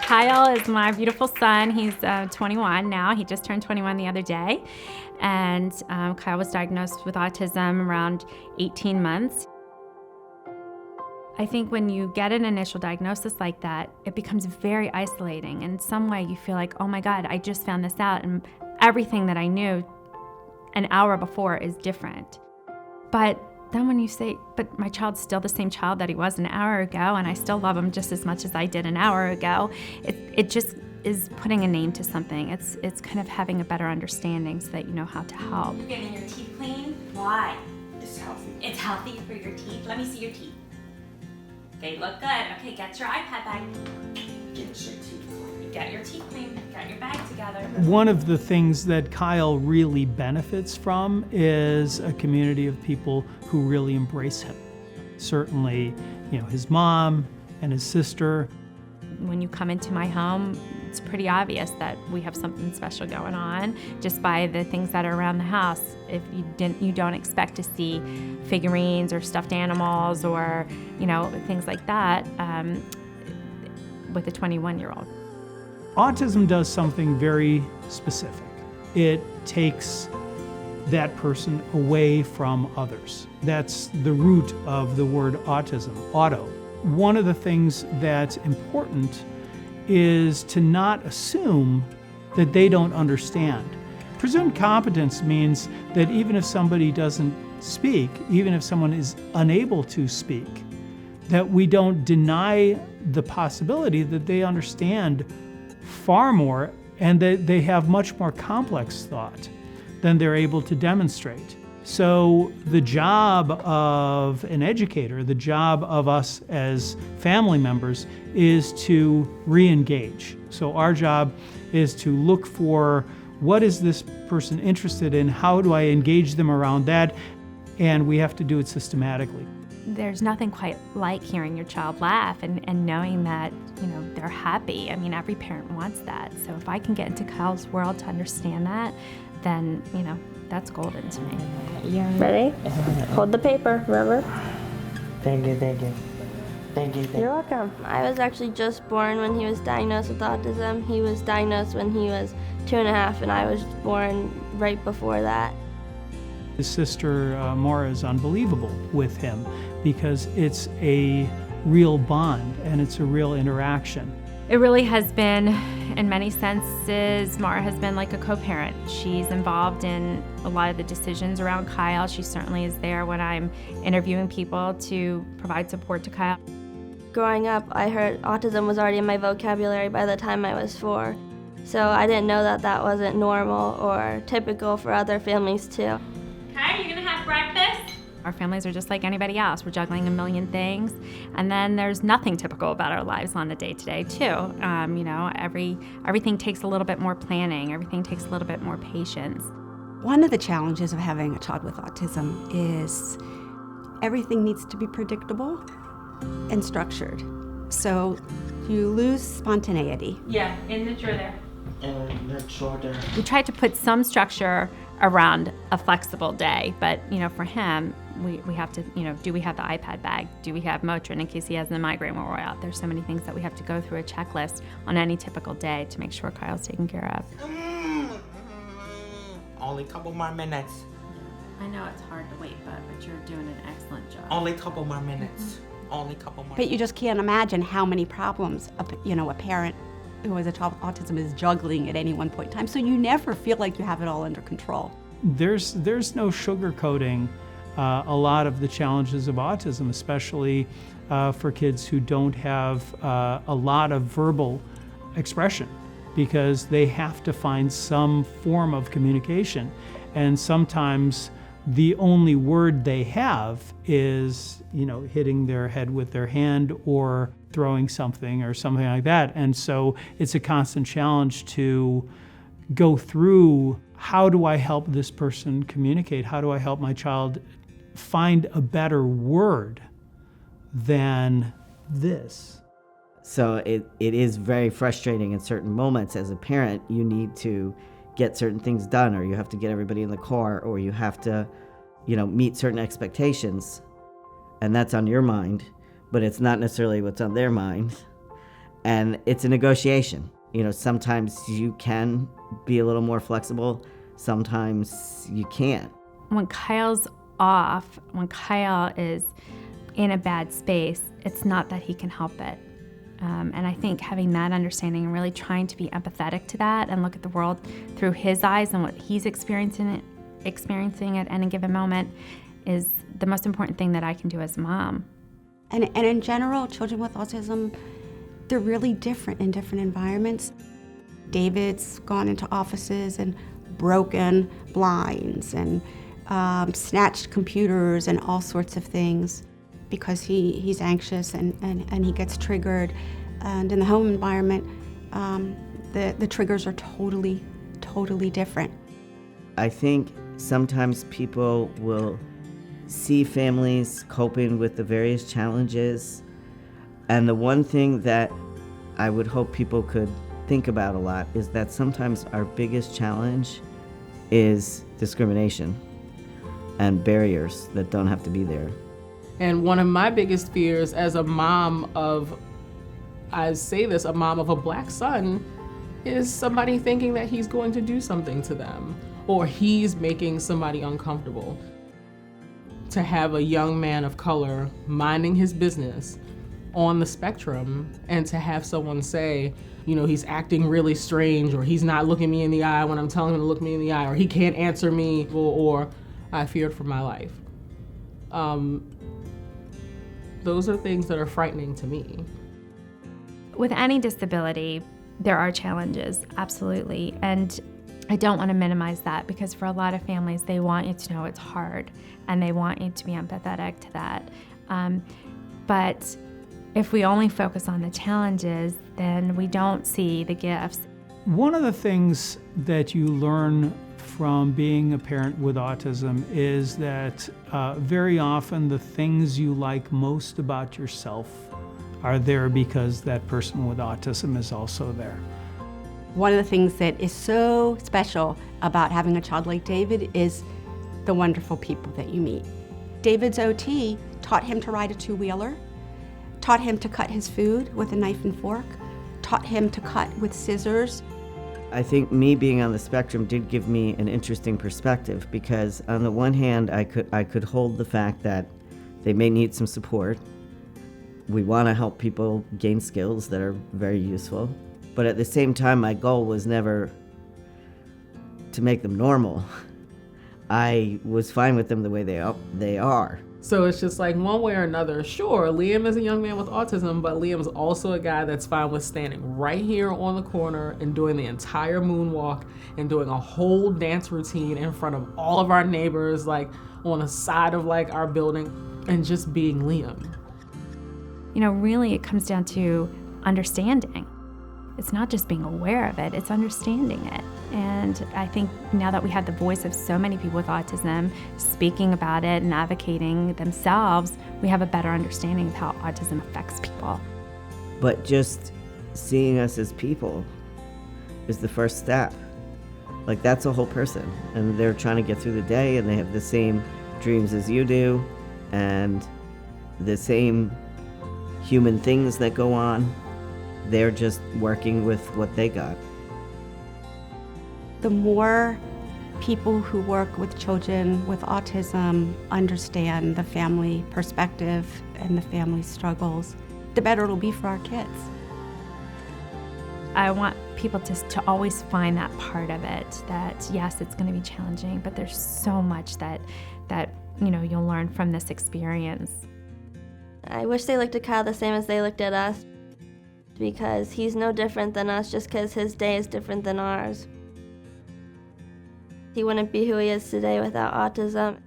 Kyle is my beautiful son. He's 21 now. He just turned 21 the other day. And Kyle was diagnosed with autism around 18 months. I think when you get an initial diagnosis like that, it becomes very isolating. In some way, you feel like, oh my God, I just found this out, and everything that I knew an hour before is different. But then when you say, but my child's still the same child that he was an hour ago, and I still love him just as much as I did an hour ago, it just is putting a name to something. It's kind of having a better understanding so that you know how to help. You're getting your teeth clean? Why? It's healthy. It's healthy for your teeth. Let me see your teeth. They look good. Okay, get your iPad bag. Get your teeth clean. Get your teeth clean. Get your bag together. One of the things that Kyle really benefits from is a community of people who really embrace him. Certainly, his mom and his sister. When you come into my home, it's pretty obvious that we have something special going on just by the things that are around the house. If you don't expect to see figurines or stuffed animals or things like that with a 21-year-old. Autism does something very specific. It takes that person away from others. That's the root of the word autism, auto. One of the things that's important is to not assume that they don't understand. Presumed competence means that even if somebody doesn't speak, even if someone is unable to speak, that we don't deny the possibility that they understand far more and that they have much more complex thought than they're able to demonstrate. So the job of an educator, the job of us as family members, is to re-engage. So our job is to look for what is this person interested in, how do I engage them around that, and we have to do it systematically. There's nothing quite like hearing your child laugh and knowing that they're happy. I mean, every parent wants that. So if I can get into Kyle's world to understand that, then that's golden to me. Yeah. Ready? Hold the paper, remember? Thank you, thank you. Thank you, thank you. You're welcome. I was actually just born when he was diagnosed with autism. He was diagnosed when he was 2.5, and I was born right before that. His sister Maura is unbelievable with him because it's a real bond and it's a real interaction. It really has been, in many senses, Maura has been like a co-parent. She's involved in a lot of the decisions around Kyle. She certainly is there when I'm interviewing people to provide support to Kyle. Growing up, I heard autism was already in my vocabulary by the time I was 4. So I didn't know that that wasn't normal or typical for other families too. Okay, you gonna have breakfast? Our families are just like anybody else. We're juggling a million things. And then there's nothing typical about our lives on the day-to-day too. Everything takes a little bit more planning. Everything takes a little bit more patience. One of the challenges of having a child with autism is everything needs to be predictable and structured. So you lose spontaneity. Yeah, in the drawer there. And the shoulder. We tried to put some structure around a flexible day, but for him, we have to, do we have the iPad bag? Do we have Motrin in case he has the migraine when we're out? There's so many things that we have to go through a checklist on any typical day to make sure Kyle's taken care of. Only a couple more minutes. I know it's hard to wait, but you're doing an excellent job. Only a couple more minutes. Only a couple more. But you just can't imagine how many problems a parent who has a child with autism is juggling at any one point in time. So you never feel like you have it all under control. There's no sugarcoating a lot of the challenges of autism, especially for kids who don't have a lot of verbal expression, because they have to find some form of communication. And sometimes the only word they have is, hitting their head with their hand or throwing something or something like that. And so it's a constant challenge to go through, how do I help this person communicate? How do I help my child find a better word than this? So it is very frustrating in certain moments. As a parent, you need to get certain things done, or you have to get everybody in the car, or you have to, meet certain expectations, and that's on your mind, but it's not necessarily what's on their mind. And it's a negotiation. Sometimes you can be a little more flexible, sometimes you can't. When Kyle's off, when Kyle is in a bad space, it's not that he can help it. And I think having that understanding and really trying to be empathetic to that and look at the world through his eyes and what he's experiencing at any given moment is the most important thing that I can do as a mom. And in general, children with autism, they're really different in different environments. David's gone into offices and broken blinds and snatched computers and all sorts of things because he's anxious and he gets triggered. And in the home environment, the triggers are totally different. I think sometimes people will see families coping with the various challenges, and the one thing that I would hope people could think about a lot is that sometimes our biggest challenge is discrimination and barriers that don't have to be there. And one of my biggest fears as a mom of, I say this, a mom of a black son, is somebody thinking that he's going to do something to them, or he's making somebody uncomfortable. To have a young man of color minding his business on the spectrum, and to have someone say, he's acting really strange, or he's not looking me in the eye when I'm telling him to look me in the eye, or he can't answer me, or I feared for my life. Those are things that are frightening to me. With any disability, there are challenges, absolutely. And I don't want to minimize that, because for a lot of families, they want you to know it's hard and they want you to be empathetic to that. But if we only focus on the challenges, then we don't see the gifts. One of the things that you learn from being a parent with autism is that very often the things you like most about yourself are there because that person with autism is also there. One of the things that is so special about having a child like David is the wonderful people that you meet. David's OT taught him to ride a two-wheeler, taught him to cut his food with a knife and fork, taught him to cut with scissors. I think me being on the spectrum did give me an interesting perspective, because on the one hand, I could hold the fact that they may need some support. We want to help people gain skills that are very useful. But at the same time, my goal was never to make them normal. I was fine with them the way they are. So it's just like one way or another. Sure, Liam is a young man with autism, but Liam is also a guy that's fine with standing right here on the corner and doing the entire moonwalk and doing a whole dance routine in front of all of our neighbors, like on the side of like our building, and just being Liam. Really it comes down to understanding. It's not just being aware of it, it's understanding it. And I think now that we have the voice of so many people with autism speaking about it and advocating themselves, we have a better understanding of how autism affects people. But just seeing us as people is the first step. Like, that's a whole person, and they're trying to get through the day, and they have the same dreams as you do, and the same human things that go on. They're just working with what they got. The more people who work with children with autism understand the family perspective and the family struggles, the better it'll be for our kids. I want people to always find that part of it, that yes, it's going to be challenging, but there's so much that you'll learn from this experience. I wish they looked at Kyle the same as they looked at us, because he's no different than us just because his day is different than ours. He wouldn't be who he is today without autism.